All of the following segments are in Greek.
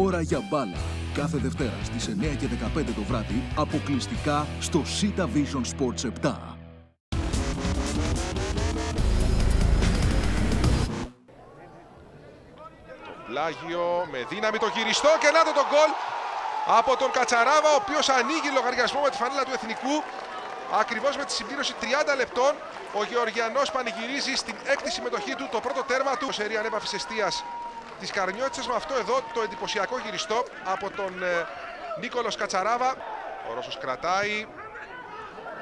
Ώρα για μπάλα. Κάθε Δευτέρα στις 9 και 15 το βράδυ, αποκλειστικά στο Sita Vision Sports 7. Πλάγιο με δύναμη το γυριστό και να το γκολ από τον Κατσαράβα, ο οποίος ανοίγει λογαριασμό με τη φανέλα του Εθνικού. Ακριβώς με τη συμπλήρωση 30 λεπτών, ο Γεωργιανός πανηγυρίζει στην έκτη συμμετοχή του, το πρώτο τέρμα του. Σερία ανέβαφης εστίας της Καρμιώτισσας με αυτό εδώ το εντυπωσιακό γυριστό από τον Νίκολος Κατσαράβα. Ο Ρώσος κρατάει,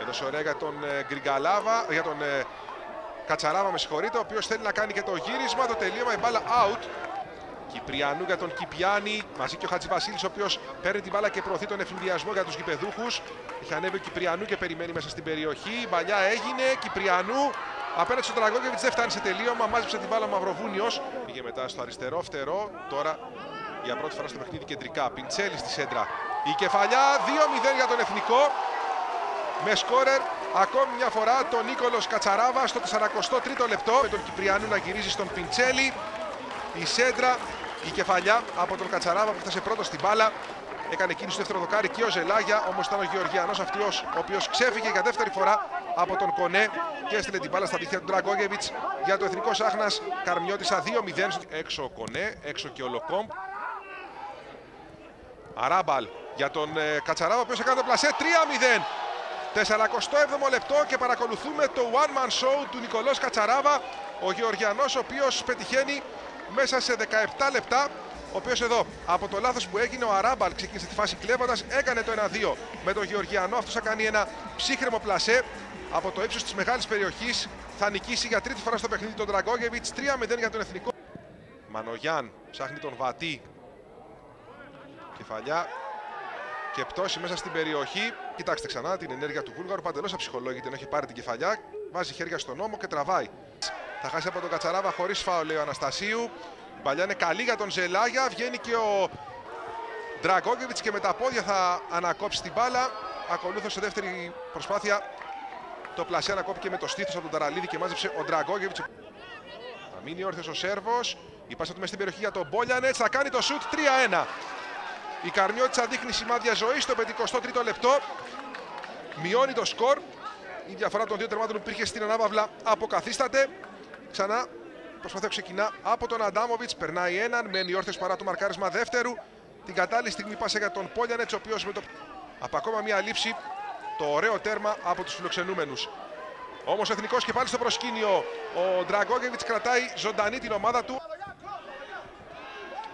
έδωσε ωραία για τον Γκριγκαλάβα, για τον Κατσαράβα με συγχωρείτε, ο οποίος θέλει να κάνει και το γύρισμα, το τελείωμα, η μπάλα out. Κυπριανού για τον Κυπιάνη, μαζί και ο Χατζηβασίλης, ο οποίος παίρνει την μπάλα και προωθεί τον εφημδιασμό για τους γηπεδούχους. Έχει ανέβει ο Κυπριανού και περιμένει μέσα στην περιοχή. Η μπαλιά έγινε, Κυπριανού απέναντι στον Τραγκόκεβιτς, δεν φτάνει σε τελείωμα, μάζεψε την μπάλα ο Μαυροβούνιος. Πήγε μετά στο αριστερό φτερό, τώρα για πρώτη φορά στο παιχνίδι κεντρικά. Πιντσέλη στη σέντρα. Η κεφαλιά 2-0 για τον Εθνικό. Με σκόρερ ακόμη μια φορά τον Νίκολος Κατσαράβα στο 43ο λεπτό. Με τον Κυπριανού να γυρίζει στον Πιντσέλη. Η σέντρα, η κεφαλιά από τον Κατσαράβα που φτάσε πρώτο στην μπάλα. Έκανε κίνηση στο δεύτερο δοκάρι και ο Ζελάγια, όμως ήταν ο Γεωργιανός αυτός ο οποίος ξέφυγε για δεύτερη φορά από τον Κονέ και έστειλε την μπάλα στα δίχτυα του Ντραγκόγεβιτς για το Εθνικό Σάχνας Καρμιώτισσα 2-0. Έξω ο Κονέ, έξω και ο Λοκόμπ. Αράμπαλ για τον Κατσαράβα, ο οποίος έκανε το πλασέ 3-0. 47ο λεπτό και παρακολουθούμε το one man show του Νικολός Κατσαράβα. Ο Γεωργιανός ο οποίος πετυχαίνει μέσα σε 17 λεπτά, ο οποίος εδώ από το λάθος που έγινε ο Αράμπαλ ξεκίνησε τη φάση κλέβοντας, έκανε το 1-2 με τον Γεωργιανό. Αυτός θα κάνει ένα ψύχρεμο πλασέ από το ύψος της μεγάλης περιοχής. Θα νικήσει για τρίτη φορά στο παιχνίδι τον Ντραγκόγεβιτς, 3-0 για τον Εθνικό. Μανογιάν ψάχνει τον Βατή. Κεφαλιά και πτώση μέσα στην περιοχή. Κοιτάξτε ξανά την ενέργεια του Βούλγαρου, παντελώς αψυχολόγητη, έχει πάρει την κεφαλιά, βάζει χέρια στον ώμο και τραβάει. Θα χάσει από τον Κατσαράβα χωρίς φάουλ, λέει ο Αναστασίου. Η παλιά είναι καλή για τον Ζελάγια. Βγαίνει και ο Ντραγκόγεβιτς και με τα πόδια θα ανακόψει την μπάλα. Ακολούθως σε δεύτερη προσπάθεια το πλασέ ανακόπηκε με το στήθος από τον Ταραλίδη και μάζεψε ο Ντραγκόγεβιτς. Θα μείνει όρθιος ο Σέρβος. Η πάσα του μέσα στην περιοχή για τον Μπόλιανετς. Θα κάνει το σουτ 3-1. Η Καρμιώτισσα δείχνει σημάδια ζωής στο 53ο λεπτό. Μειώνει το σκορ. Η διαφορά των δύο τερμάτων που υπήρχε στην ανάπαυλα αποκαθίσταται. Ξανά προσπαθώ ξεκινά από τον Αντάμοβιτς. Περνάει έναν, μένει όρθιος παρά το μαρκάρισμα δεύτερου. Την κατάλληλη στιγμή πάσα για τον Πόλιανετς, ο οποίος με το... από ακόμα μία λήψη το ωραίο τέρμα από τους φιλοξενούμενους. Όμως ο Εθνικός και πάλι στο προσκήνιο. Ο Ντραγκόγεβιτς κρατάει ζωντανή την ομάδα του.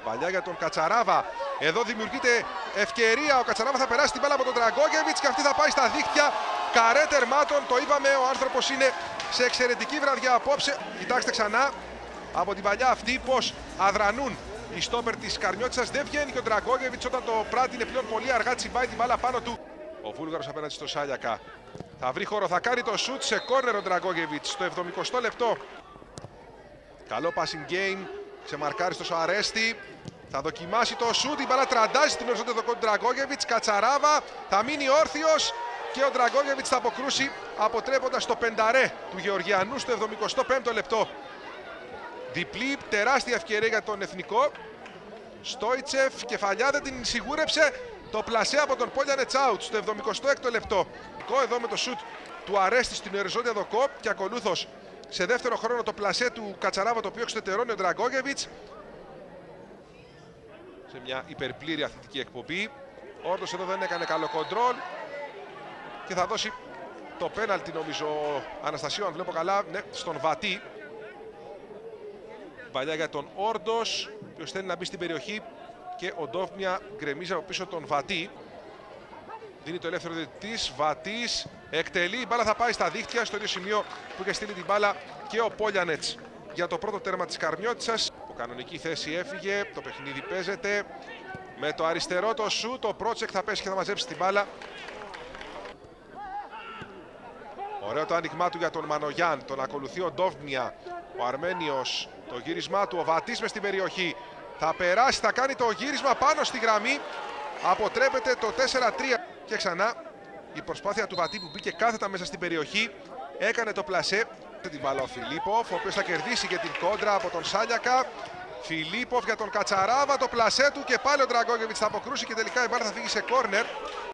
Παλιά για τον Κατσαράβα. Εδώ δημιουργείται ευκαιρία. Ο Κατσαράβα θα περάσει την μπάλα από τον Ντραγκόγεβιτς και αυτή θα πάει στα δίχτυα. Καρέ τερμάτων. Το είπαμε, ο άνθρωπος είναι σε εξαιρετική βραδιά απόψε. Κοιτάξτε ξανά από την παλιά αυτή πως αδρανούν οι στόπερ της Καρμιώτισσας. Δεν βγαίνει και ο Ντραγκόγεβιτς όταν το πράττει είναι πλέον πολύ αργά. Τσιμπάει την μπάλα πάνω του. Ο Βούλγαρος απέναντι στο Σάλιακα. Θα βρει χώρο, θα κάνει το σουτ σε κόρνερ ο Ντραγκόγεβιτς στο 70ο λεπτό. Καλό passing game. Ξεμαρκάριστος ο Αρέστη. Θα δοκιμάσει το σουτ. Η μπάλα τραντάζει στην οριζόντια δοκό του Ντραγκόγεβιτς. Κατσαράβα θα μείνει όρθιος. Και ο Ντραγκόγεβιτς θα αποκρούσει αποτρέποντας το πενταρέ του Γεωργιανού στο 75ο λεπτό. Διπλή τεράστια ευκαιρία για τον Εθνικό. Στόιτσεφ, κεφαλιά δεν την σιγούρεψε. Το πλασέ από τον Πόλιανετς out στο 76ο λεπτό. Εδώ με το σουτ του Αρέστη στην οριζόντια δοκό και ακολούθως σε δεύτερο χρόνο το πλασέ του Κατσαράβα, το οποίο εξωτερώνει ο Ντραγκόγεβιτς. Σε μια υπερπλήρη αθλητική εκπομπή. Ο Όρντος εδώ δεν έκανε καλό κοντρόλ. Και θα δώσει το πέναλτι νομίζω Αναστασίου, αν βλέπω καλά, ναι, στον Βατή. Παλιά για τον Όρντος, ο οποίος θέλει να μπει στην περιοχή και ο Ντόφμια γκρεμίζει από πίσω τον Βατή. Δίνει το ελεύθερο διαιτητής, Βατής εκτελεί, η μπάλα θα πάει στα δίχτυα, στο ίδιο σημείο που είχε στείλει την μπάλα και ο Πόλιανετς για το πρώτο τέρμα της Καρμιώτισσας. Από κανονική θέση έφυγε, το παιχνίδι παίζεται. Με το αριστερό το σου, το Πρότσεκ θα πέσει και θα μαζέψει την μπάλα. Ωραίο το άνοιγμά του για τον Μανογιάν, τον ακολουθεί ο Ντόβμια, ο Αρμένιος, το γύρισμά του, ο Βατής μες στην περιοχή. Θα περάσει, θα κάνει το γύρισμα πάνω στη γραμμή, αποτρέπεται το 4-3. Και ξανά η προσπάθεια του Βατή που μπήκε κάθετα μέσα στην περιοχή, έκανε το πλασέ. Την μπάλα ο Φιλίπποφ, ο οποίος θα κερδίσει και την κόντρα από τον Σάλιακα. Φιλίπποφ για τον Κατσαράβα, το πλασέ του και πάλι ο Ντραγκόγεβιτς θα αποκρούσει και τελικά η μπάλα θα φύγει σε κόρνερ.